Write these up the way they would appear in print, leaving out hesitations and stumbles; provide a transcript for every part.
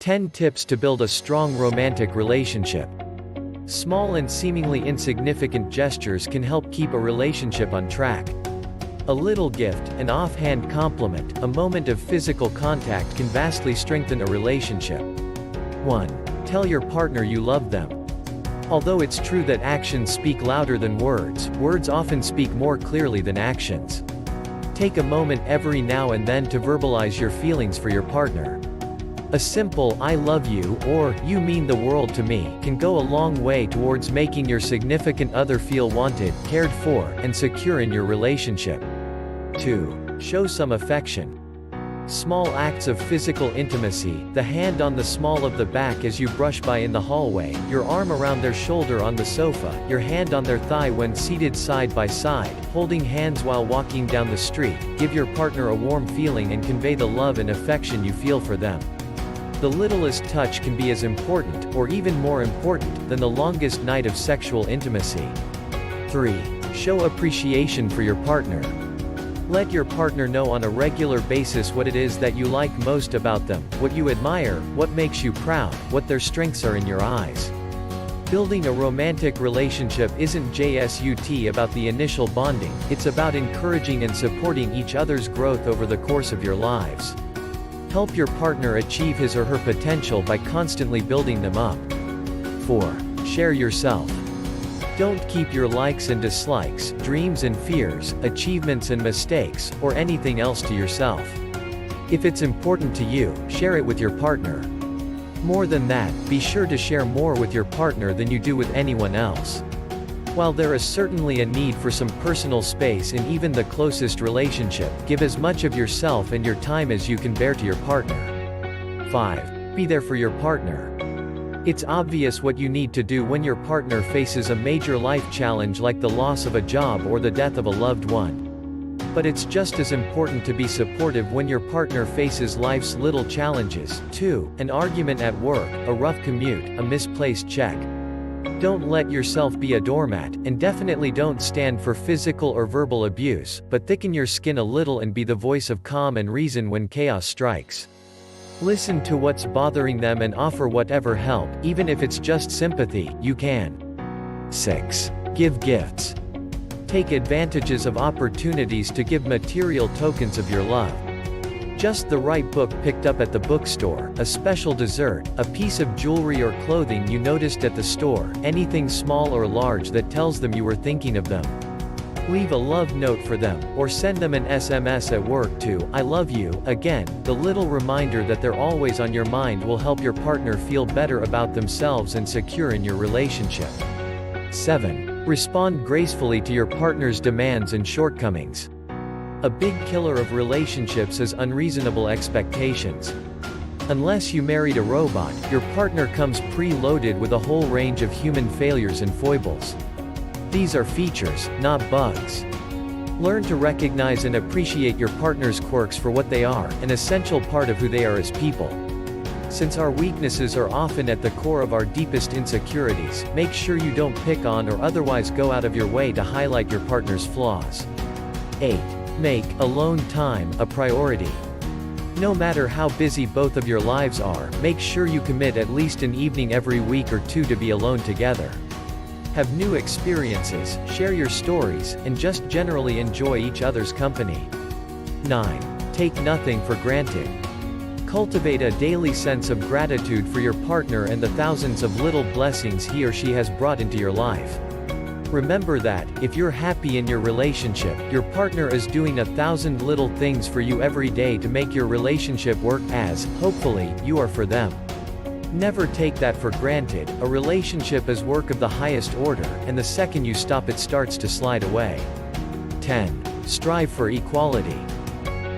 10 Tips to Build a Strong Romantic Relationship. Small and seemingly insignificant gestures can help keep a relationship on track. A little gift, an offhand compliment, a moment of physical contact can vastly strengthen a relationship. 1. Tell your partner you love them. Although it's true that actions speak louder than words, words often speak more clearly than actions. Take a moment every now and then to verbalize your feelings for your partner. A simple "I love you" or "you mean the world to me" can go a long way towards making your significant other feel wanted, cared for, and secure in your relationship. 2. Show some affection. Small acts of physical intimacy, the hand on the small of the back as you brush by in the hallway, your arm around their shoulder on the sofa, your hand on their thigh when seated side by side, holding hands while walking down the street, give your partner a warm feeling and convey the love and affection you feel for them. The littlest touch can be as important, or even more important, than the longest night of sexual intimacy. 3. Show appreciation for your partner. Let your partner know on a regular basis what it is that you like most about them, what you admire, what makes you proud, what their strengths are in your eyes. Building a romantic relationship isn't just about the initial bonding, it's about encouraging and supporting each other's growth over the course of your lives. Help your partner achieve his or her potential by constantly building them up. 4. Share yourself. Don't keep your likes and dislikes, dreams and fears, achievements and mistakes, or anything else to yourself. If it's important to you, share it with your partner. More than that, be sure to share more with your partner than you do with anyone else. While there is certainly a need for some personal space in even the closest relationship, give as much of yourself and your time as you can bear to your partner. 5. Be there for your partner. It's obvious what you need to do when your partner faces a major life challenge like the loss of a job or the death of a loved one. But it's just as important to be supportive when your partner faces life's little challenges, too: an argument at work, a rough commute, a misplaced check. Don't let yourself be a doormat, and definitely don't stand for physical or verbal abuse, but thicken your skin a little and be the voice of calm and reason when chaos strikes. Listen to what's bothering them and offer whatever help, even if it's just sympathy, you can. 6. Give gifts. Take advantages of opportunities to give material tokens of your love. Just the right book picked up at the bookstore, a special dessert, a piece of jewelry or clothing you noticed at the store, anything small or large that tells them you were thinking of them. Leave a love note for them, or send them an SMS at work to "I love you." Again, the little reminder that they're always on your mind will help your partner feel better about themselves and secure in your relationship. 7. Respond gracefully to your partner's demands and shortcomings. A big killer of relationships is unreasonable expectations. Unless you married a robot, your partner comes pre-loaded with a whole range of human failures and foibles. These are features, not bugs. Learn to recognize and appreciate your partner's quirks for what they are, an essential part of who they are as people. Since our weaknesses are often at the core of our deepest insecurities, make sure you don't pick on or otherwise go out of your way to highlight your partner's flaws. 8. Make alone time a priority. No matter how busy both of your lives are, make sure you commit at least an evening every week or two to be alone together. Have new experiences, share your stories, and just generally enjoy each other's company. 9. Take nothing for granted. Cultivate a daily sense of gratitude for your partner and the thousands of little blessings he or she has brought into your life. Remember that, if you're happy in your relationship, your partner is doing 1,000 little things for you every day to make your relationship work as, hopefully, you are for them. Never take that for granted. A relationship is work of the highest order, and the second you stop it starts to slide away. 10. Strive for equality.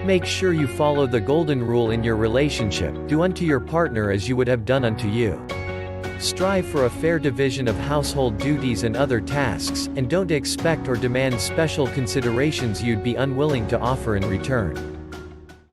Make sure you follow the golden rule in your relationship: do unto your partner as you would have done unto you. Strive for a fair division of household duties and other tasks, and don't expect or demand special considerations you'd be unwilling to offer in return.